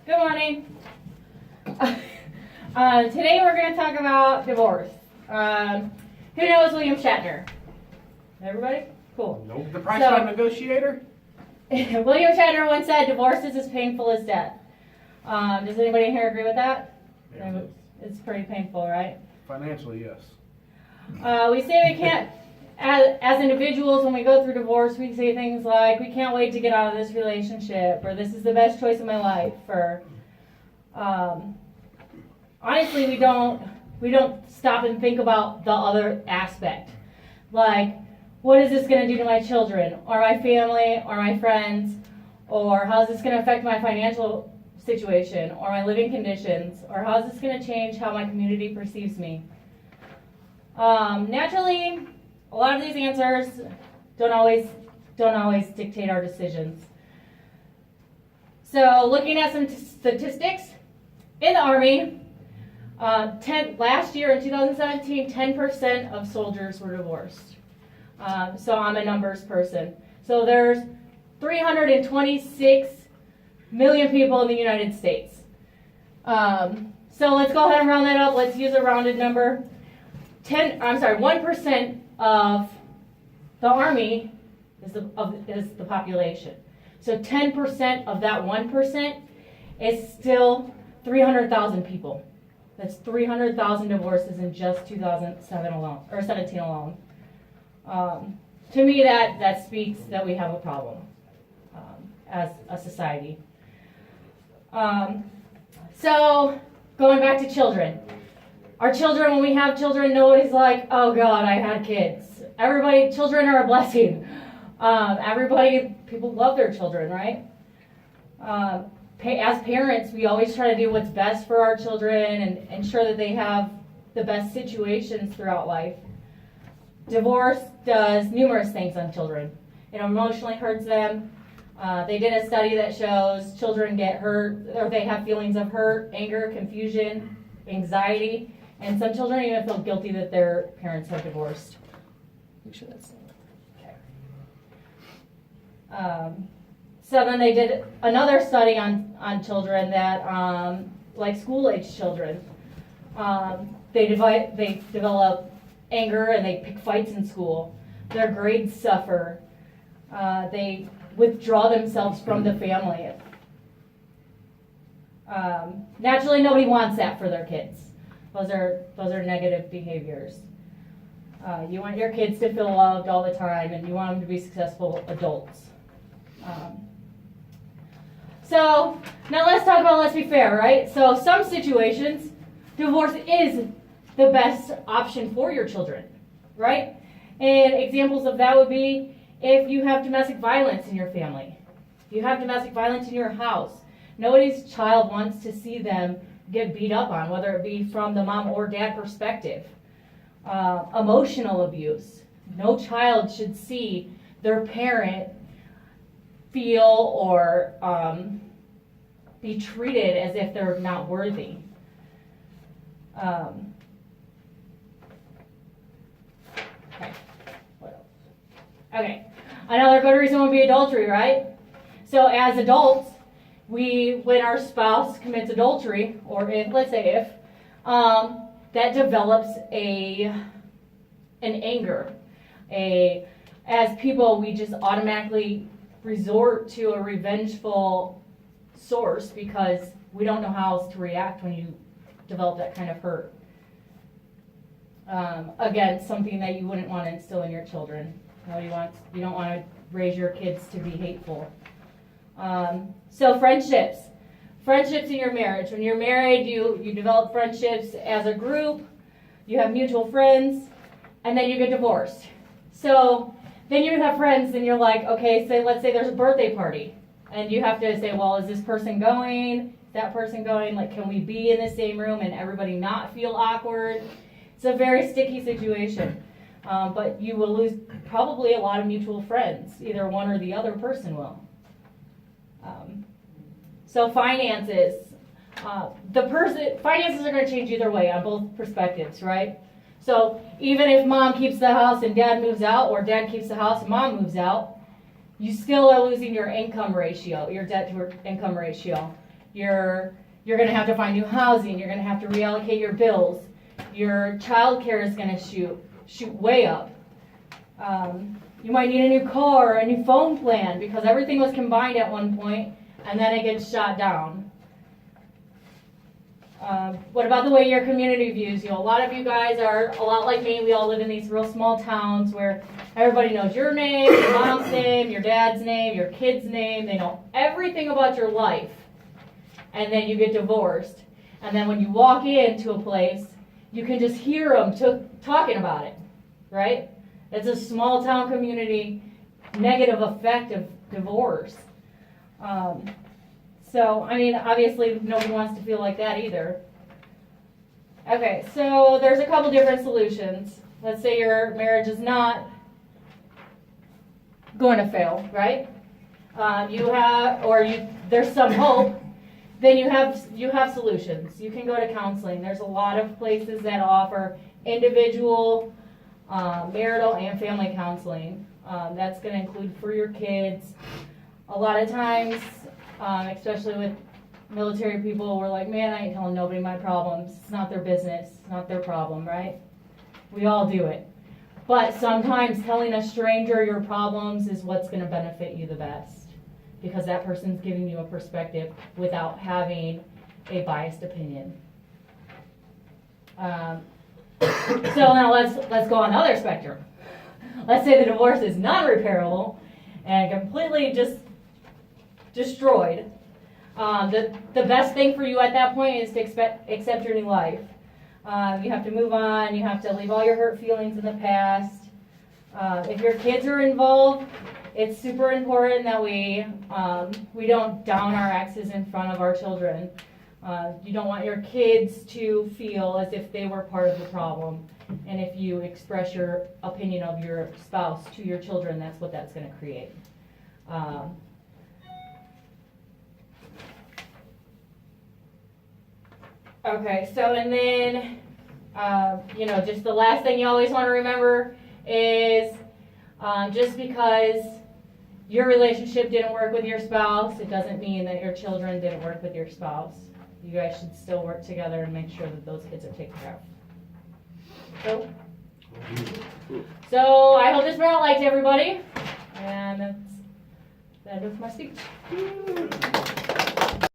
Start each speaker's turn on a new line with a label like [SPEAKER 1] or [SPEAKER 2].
[SPEAKER 1] Good morning. Today we're going to talk about divorce. Who knows William Shatner? Everybody? Cool.
[SPEAKER 2] Nope. The price of negotiator?
[SPEAKER 1] William Shatner once said, divorce is as painful as death. Does anybody in here agree with that?
[SPEAKER 2] Yeah.
[SPEAKER 1] It's pretty painful, right?
[SPEAKER 2] Financially, yes.
[SPEAKER 1] We say we can't, as individuals, when we go through divorce, we say things like, we can't wait to get out of this relationship, or this is the best choice of my life, or honestly, we don't stop and think about the other aspect. Like, what is this going to do to my children, or my family, or my friends, or how is this going to affect my financial situation, or my living conditions, or how is this going to change how my community perceives me? Naturally, a lot of these answers don't always dictate our decisions. So, looking at some statistics in the Army, last year in 2017, 10% of soldiers were divorced. So I'm a numbers person. So there's 326 million people in the United States. So let's go ahead and round that up. Let's use a rounded number. 1% of the Army is the population. So 10% of that 1% is still 300,000 people. That's 300,000 divorces in just 2007 alone, or 17 alone. To me, that speaks that we have a problem as a society. So, going back to children. Our children, when we have children, nobody's like, oh God, I had kids. Children are a blessing. People love their children, right? As parents, we always try to do what's best for our children and ensure that they have the best situations throughout life. Divorce does numerous things on children. It emotionally hurts them. They did a study that shows children get hurt, or they have feelings of hurt, anger, confusion, anxiety, and some children even feel guilty that their parents have divorced. Make sure that's okay. So then they did another study on children that, like school-age children. They develop anger and they pick fights in school. Their grades suffer. They withdraw themselves from the family. Naturally, nobody wants that for their kids. Those are negative behaviors. You want your kids to feel loved all the time, and you want them to be successful adults. So now let's be fair, right? So some situations, divorce is the best option for your children, right? And examples of that would be if you have domestic violence in your family. If you have domestic violence in your house, nobody's child wants to see them get beat up on, whether it be from the mom or dad perspective. Emotional abuse. No child should see their parent feel or be treated as if they're not worthy. Okay. What else? Okay. Another good reason would be adultery, right? So as adults, when our spouse commits adultery, or let's say that develops an anger. As people, we just automatically resort to a revengeful source because we don't know how else to react when you develop that kind of hurt. Again, something that you wouldn't want to instill in your children. You don't want to raise your kids to be hateful. So friendships in your marriage. When you're married, you develop friendships as a group. You have mutual friends, and then you get divorced. So then you have friends, and you're like, okay, let's say there's a birthday party, and you have to say, well, is this person going? Is that person going? Like, can we be in the same room and everybody not feel awkward? It's a very sticky situation, but you will lose probably a lot of mutual friends. Either one or the other person will. So finances. Finances are going to change either way on both perspectives, right? So even if mom keeps the house and dad moves out, or dad keeps the house and mom moves out, you still are losing your income ratio, your debt to income ratio. You're going to have to find new housing. You're going to have to reallocate your bills. Your child care is going to shoot way up. You might need a new car or a new phone plan because everything was combined at one point and then it gets shot down. What about the way your community views you? A lot of you guys are a lot like me. We all live in these real small towns where everybody knows your name, your mom's name, your dad's name, your kid's name. They know everything about your life. And then you get divorced. And then when you walk into a place, you can just hear them talking about it, right? It's a small town community negative effect of divorce. So, I mean, obviously nobody wants to feel like that either. Okay, so there's a couple different solutions. Let's say your marriage is not going to fail, right? There's some hope. Then you have solutions. You can go to counseling. There's a lot of places that offer individual, marital, and family counseling. That's going to include for your kids. A lot of times, especially with military people, we're like, man, I ain't telling nobody my problems. It's not their business. It's not their problem, right? We all do it. But sometimes telling a stranger your problems is what's going to benefit you the best, because that person's giving you a perspective without having a biased opinion. So now let's go on the other spectrum. Let's say the divorce is non-repairable and completely just destroyed. The best thing for you at that point is to accept your new life. You have to move on. You have to leave all your hurt feelings in the past. If your kids are involved, it's super important that we don't down our exes in front of our children. You don't want your kids to feel as if they were part of the problem. And if you express your opinion of your spouse to your children, that's what that's going to create. Okay, so and then, just the last thing you always want to remember is just because your relationship didn't work with your spouse, it doesn't mean that your children didn't work with your spouse. You guys should still work together and make sure that those kids are taken care of. So I hope this brought light to everybody, and that's the end of my speech.